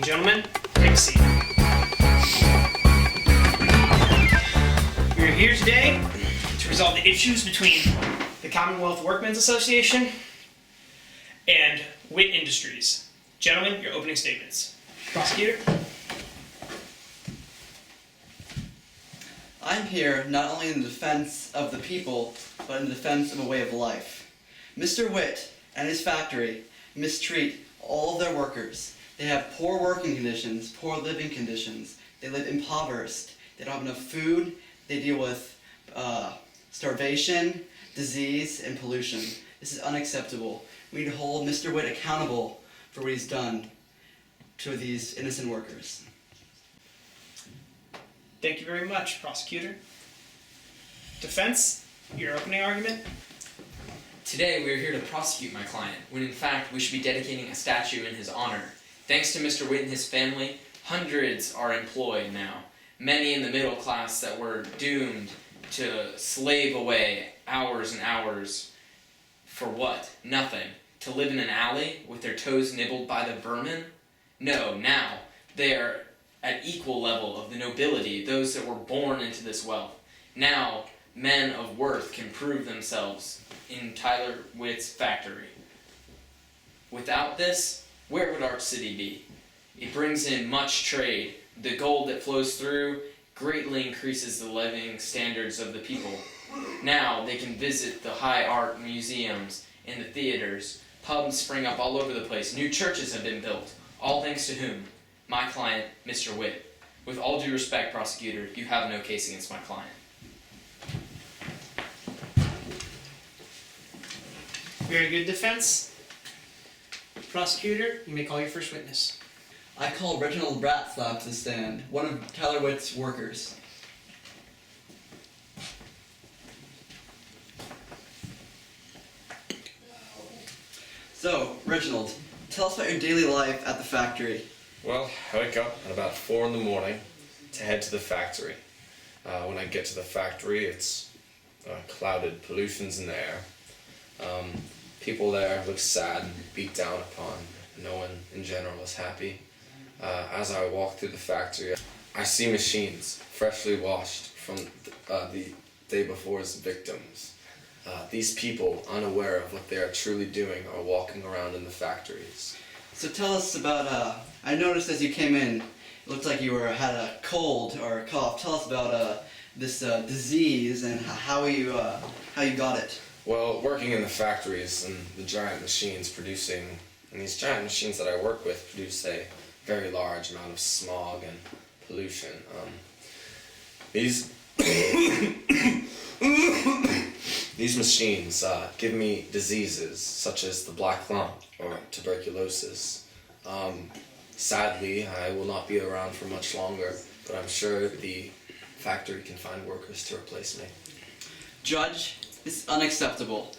Gentlemen, take a seat. We are here today to resolve the issues between the Commonwealth Workmen's Association and Witt Industries. Gentlemen, your opening statements. Prosecutor? I'm here not only in defense of the people, but in defense of a way of life. Mr. Witt and his factory mistreat all of their workers. They have poor working conditions, poor living conditions. They live impoverished. They don't have enough food. They deal with starvation, disease, and pollution. This is unacceptable. We need to hold Mr. Witt accountable for what he's done to these innocent workers. Thank you very much, Prosecutor. Defense, your opening argument. Today we are here to prosecute my client, when in fact we should be dedicating a statue in his honor. Thanks to Mr. Witt and his family, hundreds are employed now. Many in the middle class that were doomed to slave away hours and hours for what? Nothing. To live in an alley with their toes nibbled by the vermin? No, now they are at equal level of the nobility, those that were born into this wealth. Now men of worth can prove themselves in Tyler Witt's factory. Without this, where would our city be? It brings in much trade. The gold that flows through greatly increases the living standards of the people. Now they can visit the high art museums and the theaters. Pubs spring up all over the place. New churches have been built. All thanks to whom? My client, Mr. Witt. With all due respect, prosecutor, you have no case against my client. Very good defense. Prosecutor, you may call your first witness. I call Reginald Ratslap to the stand, one of Tyler Witt's workers. So, Reginald, tell us about your daily life at the factory. Well, I wake up at about 4 in the morning to head to the factory. When I get to the factory, it's clouded, pollution's in the air. People there look sad and beat down upon. No one in general is happy. As I walk through the factory, I see machines freshly washed from the day before's victims. These people, unaware of what they are truly doing, are walking around in the factories. So tell us about, I noticed as you came in, it looked like you had a cold or a cough. Tell us about this disease and how you got it. Well, working in the factories and the giant machines producing, and these giant machines that I work with produce a very large amount of smog and pollution. These machines give me diseases such as the black lung or tuberculosis. Sadly, I will not be around for much longer, but I'm sure the factory can find workers to replace me. Judge, this is unacceptable.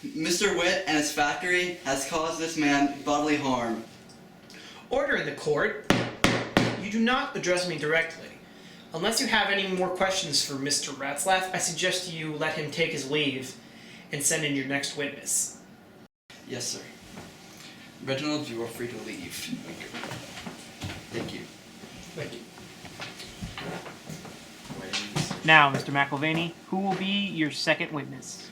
Mr. Witt and his factory has caused this man bodily harm. Order in the court. You do not address me directly. Unless you have any more questions for Mr. Ratslaff, I suggest you let him take his leave and send in your next witness. Yes, sir. Reginald, you are free to leave. Thank you. Thank you. Now, Mr. McIlvaney, who will be your second witness?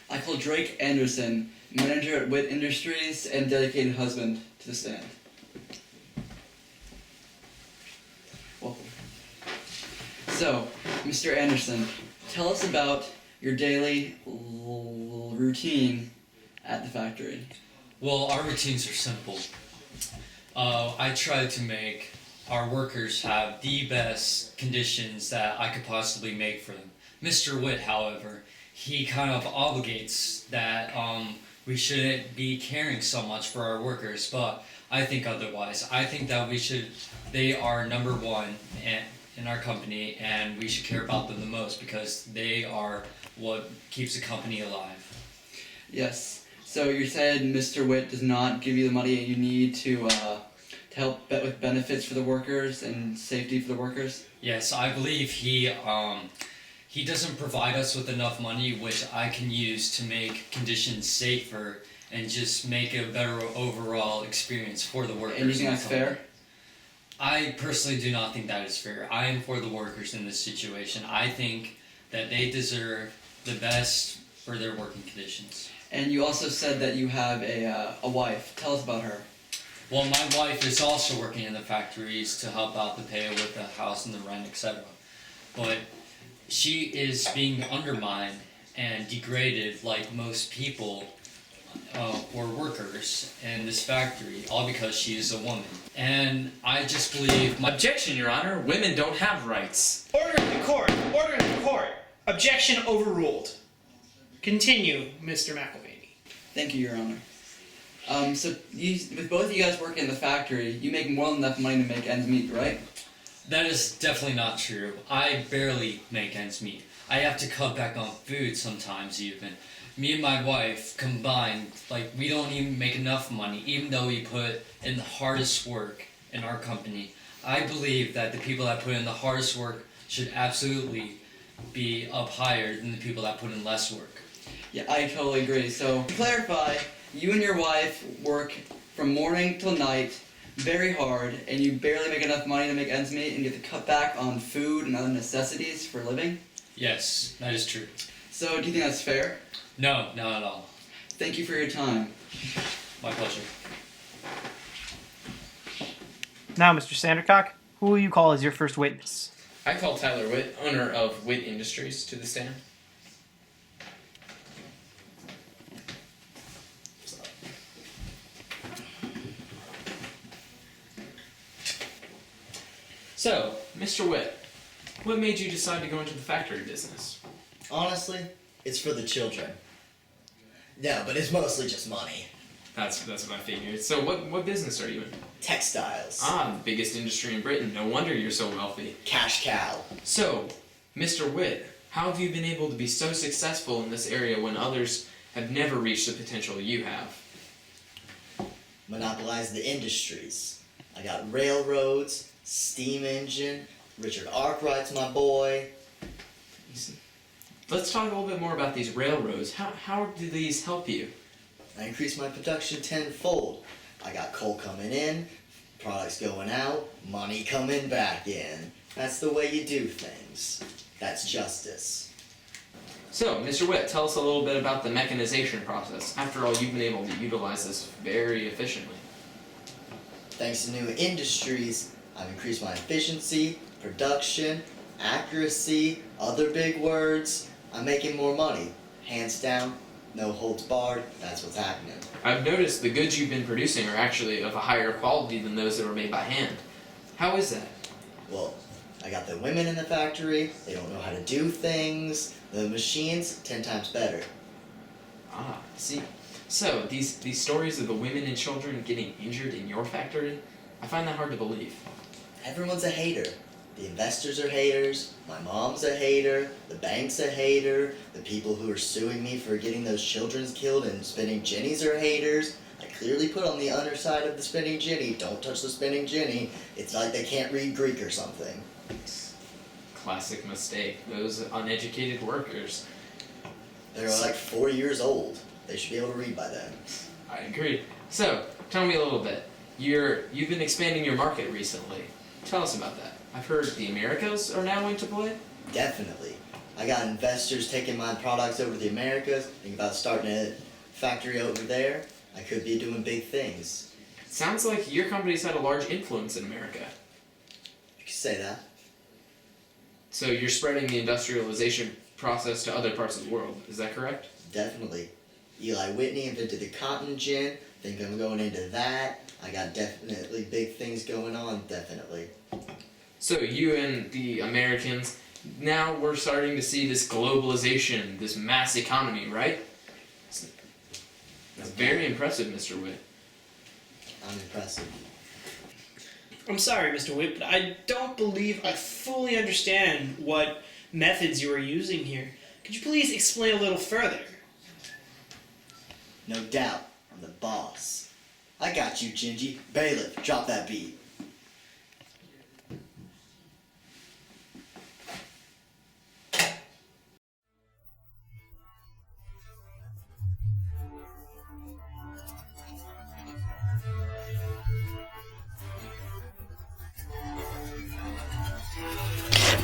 I call Drake Anderson, manager at Witt Industries and dedicated husband, to the stand. Welcome. So, Mr. Anderson, tell us about your daily routine at the factory. Well, our routines are simple. I try to make our workers have the best conditions that I could possibly make for them. Mr. Witt, however, he kind of obligates that we shouldn't be caring so much for our workers, but I think otherwise. I think that they are number one in our company, and we should care about them the most because they are what keeps the company alive. Yes. So you said Mr. Witt does not give you the money you need to help with benefits for the workers and safety for the workers? Yes, I believe he doesn't provide us with enough money, which I can use to make conditions safer and just make a better overall experience for the workers. And you think that's fair? I personally do not think that is fair. I am for the workers in this situation. I think that they deserve the best for their working conditions. And you also said that you have a wife. Tell us about her. Well, my wife is also working in the factories to help out the pay with the house and the rent, etc. But she is being undermined and degraded like most people or workers in this factory, all because she is a woman. And I just believe Objection, Your Honor. Women don't have rights. Order in the court! Order in the court! Objection overruled. Continue, Mr. McElvaney. Thank you, Your Honor. So with both of you guys working in the factory, you make more than enough money to make ends meet, right? That is definitely not true. I barely make ends meet. I have to cut back on food sometimes even. Me and my wife combined, we don't even make enough money, even though we put in the hardest work in our company. I believe that the people that put in the hardest work should absolutely be up higher than the people that put in less work. Yeah, I totally agree. So, to clarify, you and your wife work from morning till night very hard, and you barely make enough money to make ends meet, and you have to cut back on food and other necessities for living? Yes, that is true. So, do you think that's fair? No, not at all. Thank you for your time. My pleasure. Now, Mr. Sandercock, who will you call as your first witness? I call Tyler Witt, owner of Witt Industries, to the stand. So, Mr. Witt, what made you decide to go into the factory business? Honestly, it's for the children. No, but it's mostly just money. That's what I figured. So, what business are you in? Textiles. Ah, the biggest industry in Britain. No wonder you're so wealthy. Cash cow. So, Mr. Witt, how have you been able to be so successful in this area when others have never reached the potential you have? Monopolize the industries. I got railroads, steam engine, Richard Arkwright's my boy. Let's talk a little bit more about these railroads. How do these help you? I increased my production tenfold. I got coal coming in, products going out, money coming back in. That's the way you do things. That's justice. So, Mr. Witt, tell us a little bit about the mechanization process. After all, you've been able to utilize this very efficiently. Thanks to new industries, I've increased my efficiency, production, accuracy, other big words. I'm making more money. Hands down, no holds barred, that's what's happening. I've noticed the goods you've been producing are actually of a higher quality than those that were made by hand. How is that? Well, I got the women in the factory, they don't know how to do things. The machines, 10 times better. Ah, see. So, these stories of the women and children getting injured in your factory, I find that hard to believe. Everyone's a hater. The investors are haters, my mom's a hater, the bank's a hater, the people who are suing me for getting those children killed and spinning jennies are haters. I clearly put on the underside of the spinning jenny, don't touch the spinning jenny. It's like they can't read Greek or something. Classic mistake. Those uneducated workers. They're like 4 years old. They should be able to read by then. I agree. So, tell me a little bit. You've been expanding your market recently. Tell us about that. I've heard the Americas are now into play. Definitely. I got investors taking my products over to the Americas, think about starting a factory over there. I could be doing big things. Sounds like your company's had a large influence in America. You could say that. So you're spreading the industrialization process to other parts of the world. Is that correct? Definitely. Eli Whitney invented the cotton gin. Think I'm going into that. I got definitely big things going on, definitely. So you and the Americans, now we're starting to see this globalization, this mass economy, right? That's very impressive, Mr. Witt. I'm impressive. I'm sorry, Mr. Witt, but I don't believe I fully understand what methods you are using here. Could you please explain a little further? No doubt, I'm the boss. I got you, Gingy. Bailiff, drop that beat.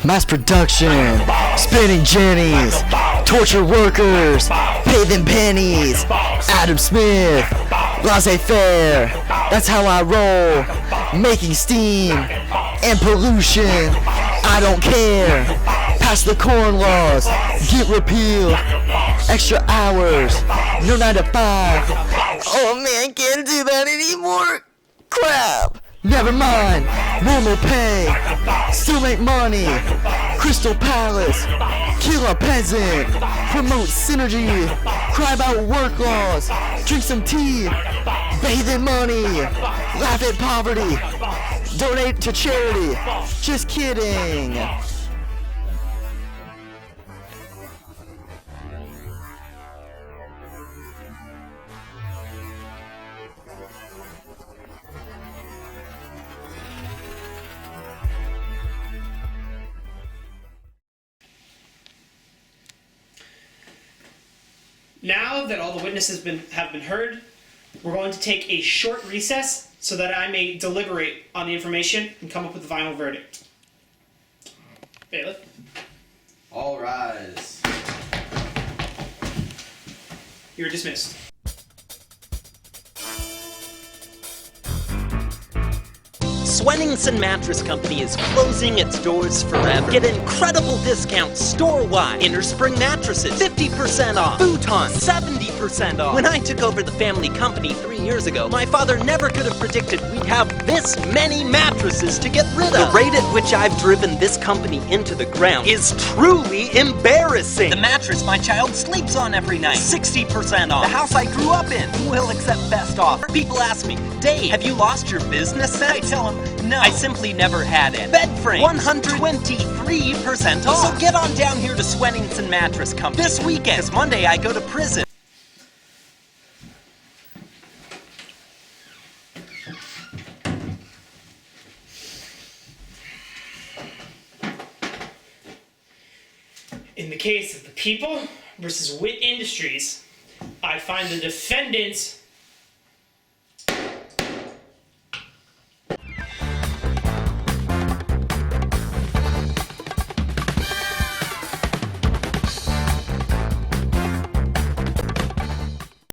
Mass production, spinning jennies, torture workers, pay them pennies. Adam Smith, laissez-faire, that's how I roll. Making steam and pollution, I don't care. Pass the corn laws, get repealed. Extra hours, no 9 to 5. Oh man, can't do that anymore. Crap. Never mind, normal pay, still make money. Crystal Palace, kill a peasant, promote synergy, cry about work laws, drink some tea, bathe in money, laugh at poverty, donate to charity. Just kidding. Now that all the witnesses have been heard, we're going to take a short recess so that I may deliberate on the information and come up with the final verdict. Bailiff? All rise. You're dismissed. Swenningson Mattress Company is closing its doors forever. Get incredible discounts store-wide. Innerspring mattresses, 50% off. Futons, 70% off. When I took over the family company 3 years ago, my father never could have predicted we'd have this many mattresses to get rid of. The rate at which I've driven this company into the ground is truly embarrassing. The mattress my child sleeps on every night, 60% off. The house I grew up in will accept best offer. People ask me, Dave, have you lost your business sense? I tell them, no, I simply never had it. Bed frame, 123% off. So get on down here to Swenningson Mattress Company this weekend, because Monday I go to prison. In the case of the People versus Witt Industries, I find the defendants